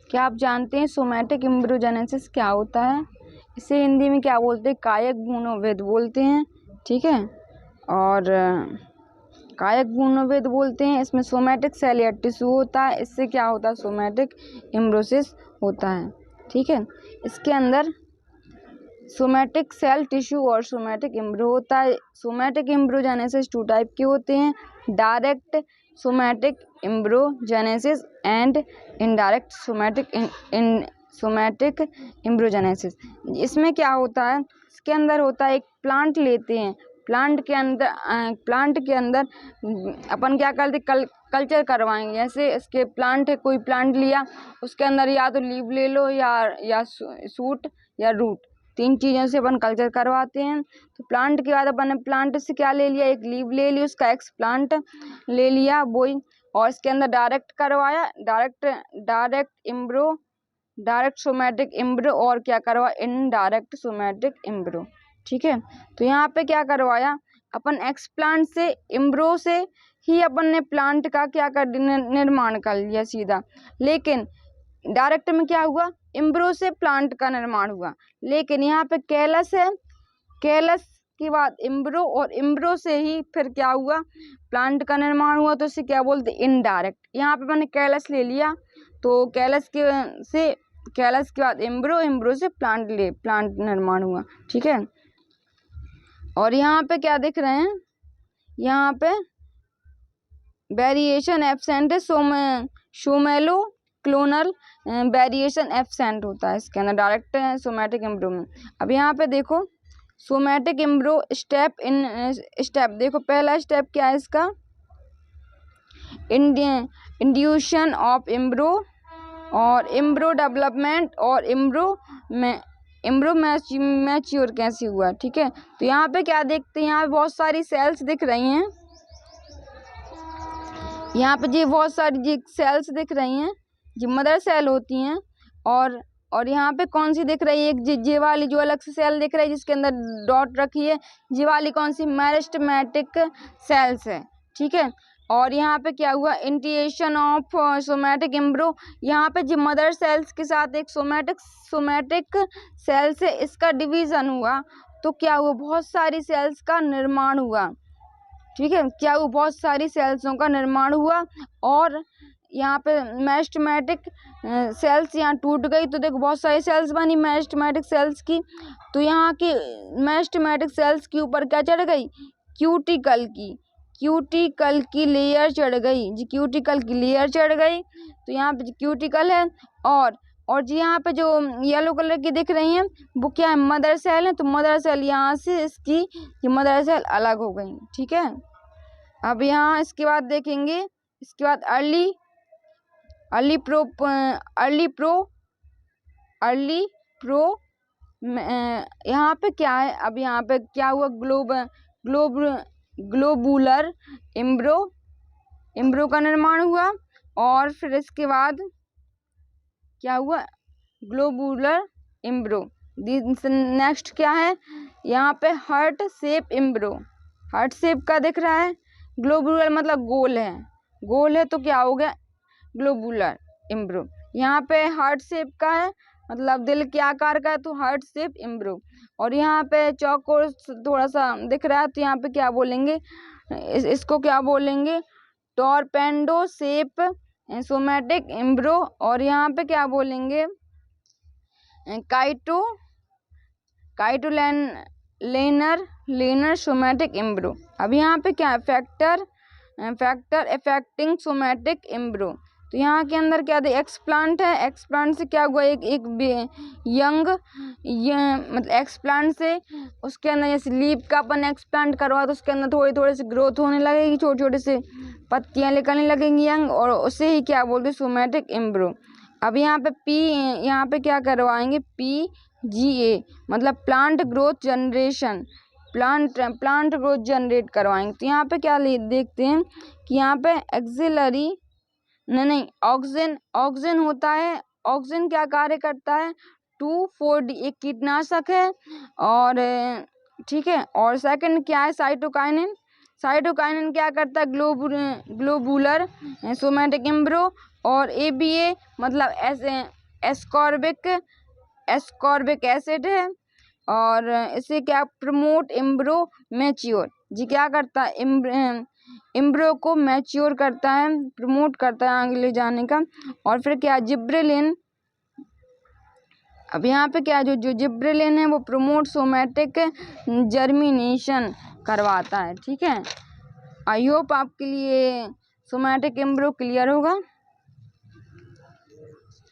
क्या आप जानते हैं सोमैटिक एम्ब्रियोजेनेसिस क्या होता है? इसे हिंदी में क्या बोलते हैं? कायक भ्रूणोत्भेद बोलते हैं। ठीक है, और कायक भ्रूणोत्भेद बोलते हैं। इसमें सोमैटिक सेल या टिश्यू होता है, इससे क्या होता है? सोमैटिक एम्ब्रियोसिस होता है। ठीक है, इसके अंदर सोमैटिक सेल, टिश्यू और सोमैटिक एम्ब्रियो होता है। सोमैटिक एम्ब्रियोजेनेसिस 2 टाइप के होते हैं, direct somatic embryogenesis and indirect somatic embryogenesis. इसमें क्या होता है? इसके अंदर होता है, एक प्लांट लेते हैं, प्लांट के अंदर अपन क्या करते, कल्चर करवाएंगे। जैसे इसके प्लांट है, कोई प्लांट लिया, उसके अंदर या तो लीव ले लो या शूट या रूट, 3 चीज़ों से अपन कल्चर करवाते हैं। तो प्लांट के बाद अपन ने प्लांट से क्या ले लिया? एक लीव ले ली, उसका एक्सप्लांट ले लिया बोई, और इसके अंदर डायरेक्ट करवाया, डायरेक्ट सोमैटिक एम्ब्रियो, और क्या करवा? Indirect somatic embryo. ठीक है, तो यहाँ पे क्या करवाया अपन? एक्सप्लांट से, एम्ब्रियो से ही अपन ने प्लांट का क्या कर निर्माण कर लिया सीधा। लेकिन डायरेक्ट में क्या हुआ? एम्ब्रियो से प्लांट का निर्माण हुआ। लेकिन यहाँ पे कैलस है, कैलस के बाद एम्ब्रियो, और एम्ब्रियो से ही फिर क्या हुआ? प्लांट का निर्माण हुआ। तो इसे क्या बोलते? इनडायरेक्ट। यहाँ पे मैंने कैलस ले लिया, तो कैलस के बाद एम्ब्रियो, एम्ब्रियो से प्लांट निर्माण हुआ। ठीक है, और यहाँ पे क्या दिख रहे हैं? यहाँ पे वेरिएशन एब्सेंट है, सोमेलो क्लोनल वेरिएशन एब्सेंट होता है इसके अंदर, डायरेक्ट सोमैटिक एम्ब्रियो में। अब यहाँ पे देखो, सोमैटिक एम्ब्रियो स्टेप देखो, पहला स्टेप क्या है इसका? इंड्यूशन ऑफ एम्ब्रियो और एम्ब्रियो डेवलपमेंट और एम्ब्रियो मैच्योर कैसे हुआ। ठीक है, तो यहाँ पे क्या देखते हैं? यहाँ पे बहुत सारी सेल्स दिख रही हैं, यहाँ पे जी बहुत सारी सेल्स दिख रही हैं, जो मदर सेल होती हैं। और यहाँ पे कौन सी दिख रही है? एक जे वाली जो अलग से सेल दिख रही है, जिसके अंदर डॉट रखी है, जे वाली कौन सी? मेरिस्टेमेटिक सेल्स है। ठीक है, और यहाँ पे क्या हुआ? इंटीएशन ऑफ सोमैटिक एम्ब्रियो। यहाँ पे जो मदर सेल्स के साथ एक सोमैटिक सेल से इसका डिवीजन हुआ, तो क्या हुआ? बहुत सारी सेल्स का निर्माण हुआ। ठीक है, क्या हुआ? बहुत सारी सेल्सों का निर्माण हुआ, और यहाँ पे मेरिस्टेमेटिक सेल्स यहाँ टूट गई, तो देखो बहुत सारी सेल्स बनी मेरिस्टेमेटिक सेल्स की। तो यहाँ की मेरिस्टेमेटिक सेल्स के ऊपर क्या चढ़ गई? क्यूटिकल की लेयर चढ़ गई जी, क्यूटिकल की लेयर चढ़ गई। तो यहाँ पे क्यूटिकल है, और जी यहाँ पे जो येलो कलर की दिख रही हैं, वो क्या है? मदर सेल है। तो मदर सेल यहाँ से इसकी ये मदर सेल अलग हो गई। ठीक है, अब यहाँ इसके बाद देखेंगे, इसके बाद अर्ली प्रो यहाँ पे क्या है? अब यहाँ पे क्या हुआ? ग्लोबुलर एम्ब्रियो का निर्माण हुआ, और फिर इसके बाद क्या हुआ? Globular embryo. नेक्स्ट क्या है? यहाँ पे heart shape embryo, heart shape का दिख रहा है। ग्लोबुलर मतलब गोल है, तो क्या हो गया? Globular embryo. यहाँ पे हार्ट शेप का है, मतलब दिल के आकार का है, तो हार्ट शेप एम्ब्रियो। और यहाँ पे चौकोर थोड़ा सा दिख रहा है, तो यहाँ पे क्या बोलेंगे? इसको क्या बोलेंगे? Torpedo shape somatic embryo. और यहाँ पे क्या बोलेंगे? Learner somatic embryo. अब यहाँ पे क्या है? Factor affecting somatic embryo. तो यहाँ के अंदर क्या दे? एक्सप्लांट है, एक्सप्लांट से क्या हुआ? एक यंग मतलब एक्सप्लांट से उसके अंदर, जैसे लीफ का अपन एक्सप्लांट करवा, तो उसके अंदर थोड़ी सी ग्रोथ होने लगेगी, छोटे छोटे से पत्तियाँ निकलने लगेंगी यंग, और उसे ही क्या बोलते हैं? Somatic embryo. अब यहाँ पे क्या करवाएंगे? PGA मतलब plant growth generation, plant growth generate करवाएंगे। तो यहाँ पे क्या देखते हैं कि यहाँ पे एक्सिलरी नहीं ऑक्सीजन होता है। ऑक्सीजन क्या कार्य करता है? 2,4-D एक कीटनाशक है, और ठीक है। और सेकंड क्या है? साइटोकाइनिन साइटोकाइनिन क्या करता है, ग्लोबुलर सोमैटिक एम्ब्रो, और ABA मतलब एस्कॉर्बिक एसिड है, और इसे क्या प्रमोट एम्ब्रो मैच्योर, जी क्या करता है एम्ब्रो को मैच्योर करता है, प्रमोट करता है आगे ले जाने का। और फिर क्या जिब्रेलिन, अब यहाँ पे क्या जो जिब्रेलिन है वो प्रमोट सोमैटिक जर्मिनेशन करवाता है। ठीक है, आई होप आपके लिए सोमैटिक एम्ब्रो क्लियर होगा।